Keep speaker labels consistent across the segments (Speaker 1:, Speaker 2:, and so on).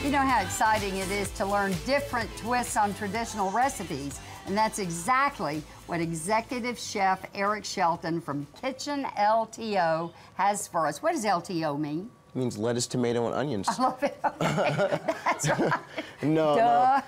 Speaker 1: You know how exciting it is to learn different twists on traditional recipes, and that's exactly what Executive Chef Eric Shelton from Kitchen LTO has for us. What does LTO mean?
Speaker 2: It means lettuce, tomato, and onions.
Speaker 1: I love it. Okay. That's right.
Speaker 2: No.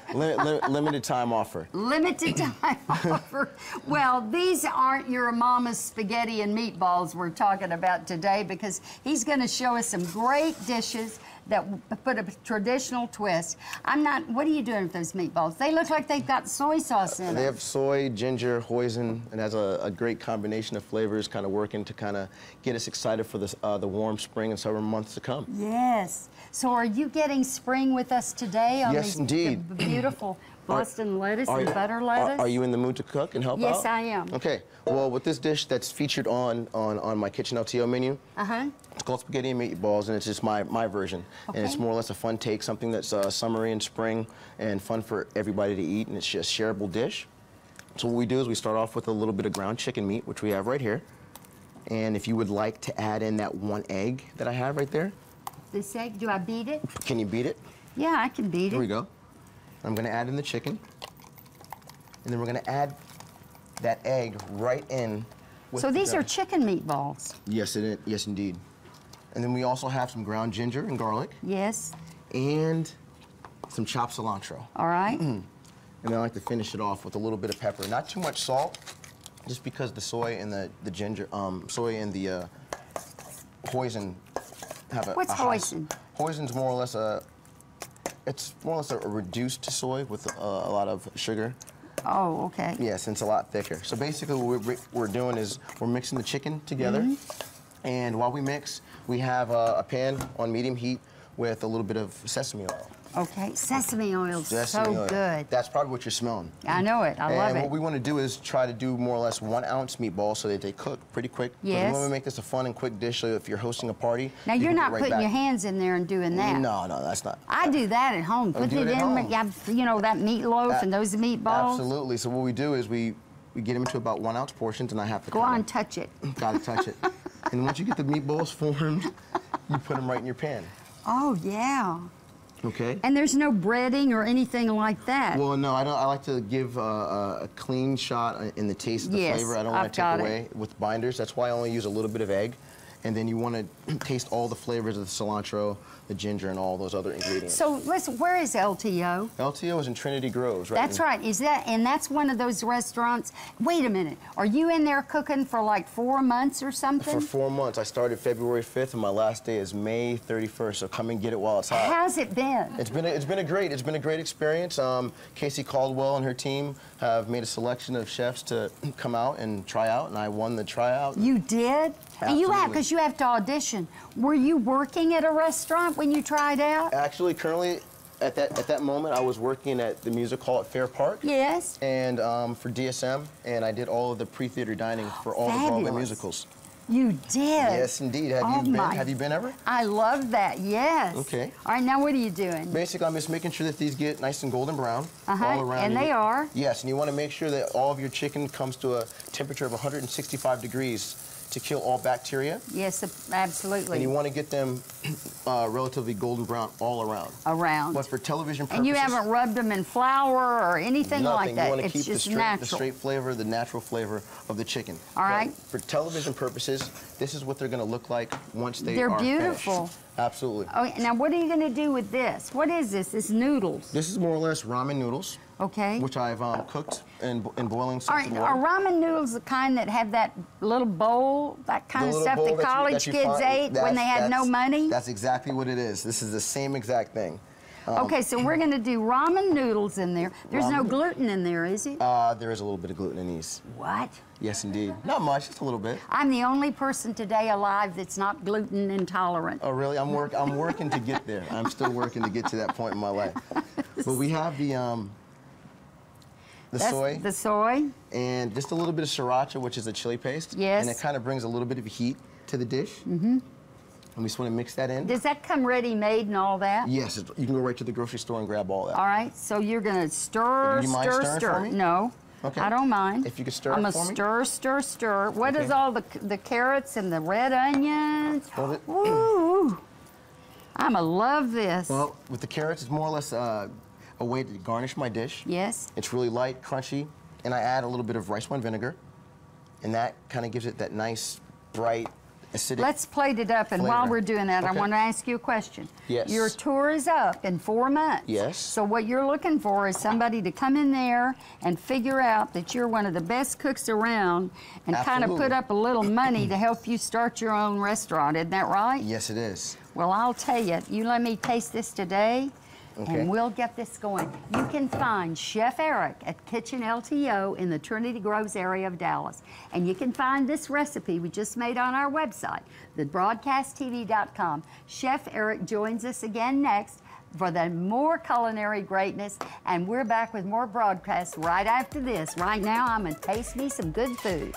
Speaker 2: Limited time offer.
Speaker 1: Limited time offer. Well, these aren't your mama's spaghetti and meatballs we're talking about today, because he's going to show us some great dishes that put a traditional twist. What are you doing with those meatballs? They look like they've got soy sauce in them.
Speaker 2: They have soy, ginger, hoisin, and has a great combination of flavors, kind of working to kind of get us excited for this, the warm spring and summer months to come.
Speaker 1: Yes. So are you getting spring with us today on
Speaker 2: yes, indeed.
Speaker 1: The beautiful Boston lettuce and butter lettuce?
Speaker 2: Are you in the mood to cook and help out?
Speaker 1: Yes, I am.
Speaker 2: Okay. Well, with this dish that's featured on my Kitchen LTO menu, it's called spaghetti and meatballs, and it's just my version. Okay. And it's more or less a fun take, something that's summery and spring and fun for everybody to eat, and it's just a shareable dish. So what we do is we start off with a little bit of ground chicken meat, which we have right here. And if you would like to add in that one egg that I have right there.
Speaker 1: This egg, do I beat it?
Speaker 2: Can you beat it?
Speaker 1: Yeah, I can beat it.
Speaker 2: Here we go. I'm gonna add in the chicken. And then we're gonna add that egg right in with
Speaker 1: So these are chicken meatballs?
Speaker 2: Yes, yes indeed. And then we also have some ground ginger and garlic.
Speaker 1: Yes.
Speaker 2: And some chopped cilantro.
Speaker 1: All right.
Speaker 2: And then I like to finish it off with a little bit of pepper. Not too much salt, just because the soy and the ginger, soy and the hoisin have a
Speaker 1: What's hoisin?
Speaker 2: Hoisin's more or less it's more or less a reduced soy with a lot of sugar.
Speaker 1: Oh, okay.
Speaker 2: Yes, and it's a lot thicker. So basically what we're doing is we're mixing the chicken together. And while we mix, we have a pan on medium heat with a little bit of sesame oil.
Speaker 1: Okay, sesame oil, so good.
Speaker 2: That's probably what you're smelling.
Speaker 1: I know it, I love it.
Speaker 2: And what we want to do is try to do more or less 1 ounce meatballs so that they cook pretty quick.
Speaker 1: Yes.
Speaker 2: We want to make this a fun and quick dish, so if you're hosting a party.
Speaker 1: Now you're not putting your hands in there and doing that.
Speaker 2: No, that's not.
Speaker 1: I do that at home. Put it in, you know, that meatloaf and those meatballs.
Speaker 2: Absolutely. So what we do is we get them into about 1 ounce portions, and I have to
Speaker 1: go on, touch it.
Speaker 2: Gotta touch it. And once you get the meatballs formed, you put them right in your pan.
Speaker 1: Oh yeah.
Speaker 2: Okay.
Speaker 1: And there's no breading or anything like that.
Speaker 2: Well, no, I don't. I like to give a clean shot in the taste of the flavor. I don't want to take away with binders. That's why I only use a little bit of egg. And then you want to taste all the flavors of the cilantro, the ginger, and all those other ingredients.
Speaker 1: So listen, where is LTO?
Speaker 2: LTO is in Trinity Groves, right?
Speaker 1: That's right. And that's one of those restaurants. Wait a minute. Are you in there cooking for like 4 months or something?
Speaker 2: For 4 months. I started February 5th, and my last day is May 31st. So come and get it while it's hot.
Speaker 1: How's it been?
Speaker 2: It's been a great experience. Casey Caldwell and her team have made a selection of chefs to come out and try out, and I won the tryout.
Speaker 1: You did?
Speaker 2: Absolutely.
Speaker 1: And you have, because you have to audition. Were you working at a restaurant when you tried out?
Speaker 2: Actually, currently, at that moment, I was working at the music hall at Fair Park.
Speaker 1: Yes.
Speaker 2: And for DSM, and I did all of the pre-theater dining for all the Broadway musicals.
Speaker 1: You did?
Speaker 2: Yes, indeed. Have you been ever?
Speaker 1: I love that, yes.
Speaker 2: Okay.
Speaker 1: All right, now what are you doing?
Speaker 2: Basically, I'm just making sure that these get nice and golden brown all around.
Speaker 1: And they are?
Speaker 2: Yes, and you want to make sure that all of your chicken comes to a temperature of 165 degrees to kill all bacteria.
Speaker 1: Yes, absolutely.
Speaker 2: And you want to get them relatively golden brown all around. But for television purposes...
Speaker 1: And you haven't rubbed them in flour or anything like that?
Speaker 2: You want to keep
Speaker 1: just
Speaker 2: the straight flavor, the natural flavor of the chicken.
Speaker 1: All right.
Speaker 2: For television purposes, this is what they're going to look like once they are
Speaker 1: They're beautiful.
Speaker 2: Finished. Absolutely.
Speaker 1: Okay, now what are you going to do with this? What is this? This noodles?
Speaker 2: This is more or less ramen noodles.
Speaker 1: Okay.
Speaker 2: Which I've cooked in boiling salted water.
Speaker 1: Are ramen noodles the kind that have that little bowl, that kind of stuff that college kids ate when they had no money?
Speaker 2: That's exactly what it is. This is the same exact thing.
Speaker 1: Okay, so we're going to do ramen noodles in there. There's no gluten in there, is it?
Speaker 2: There is a little bit of gluten in these.
Speaker 1: What?
Speaker 2: Yes, indeed. Not much, just a little bit.
Speaker 1: I'm the only person today alive that's not gluten intolerant.
Speaker 2: Oh, really? I'm working to get there. I'm still working to get to that point in my life. But we have soy.
Speaker 1: The soy.
Speaker 2: And just a little bit of sriracha, which is a chili paste.
Speaker 1: Yes.
Speaker 2: And it kind of brings a little bit of heat to the dish. And we just want to mix that in.
Speaker 1: Does that come ready-made and all that?
Speaker 2: Yes, you can go right to the grocery store and grab all that.
Speaker 1: All right, so you're going to stir, stir.
Speaker 2: For me?
Speaker 1: No,
Speaker 2: okay.
Speaker 1: I don't mind.
Speaker 2: If you could stir
Speaker 1: I'm
Speaker 2: it for me.
Speaker 1: going to stir. What is all the carrots and the red onions? Ooh. Mama love this.
Speaker 2: Well, with the carrots, it's more or less a way to garnish my dish.
Speaker 1: Yes.
Speaker 2: It's really light, crunchy, and I add a little bit of rice wine vinegar, and that kind of gives it that nice, bright, acidic.
Speaker 1: Let's plate it up, and while we're doing that, I want to ask you a question.
Speaker 2: Yes.
Speaker 1: Your tour is up in 4 months.
Speaker 2: Yes.
Speaker 1: So what you're looking for is somebody to come in there and figure out that you're one of the best cooks around and kind of put up a little money to help you start your own restaurant. Isn't that right?
Speaker 2: Yes, it is.
Speaker 1: Well, I'll tell you, you let me taste this today,
Speaker 2: Okay.
Speaker 1: and we'll get this going. You can find Chef Eric at Kitchen LTO in the Trinity Groves area of Dallas. And you can find this recipe we just made on our website, thebroadcasttv.com. Chef Eric joins us again next for the more culinary greatness, and we're back with more broadcasts right after this. Right now, I'm gonna taste me some good food.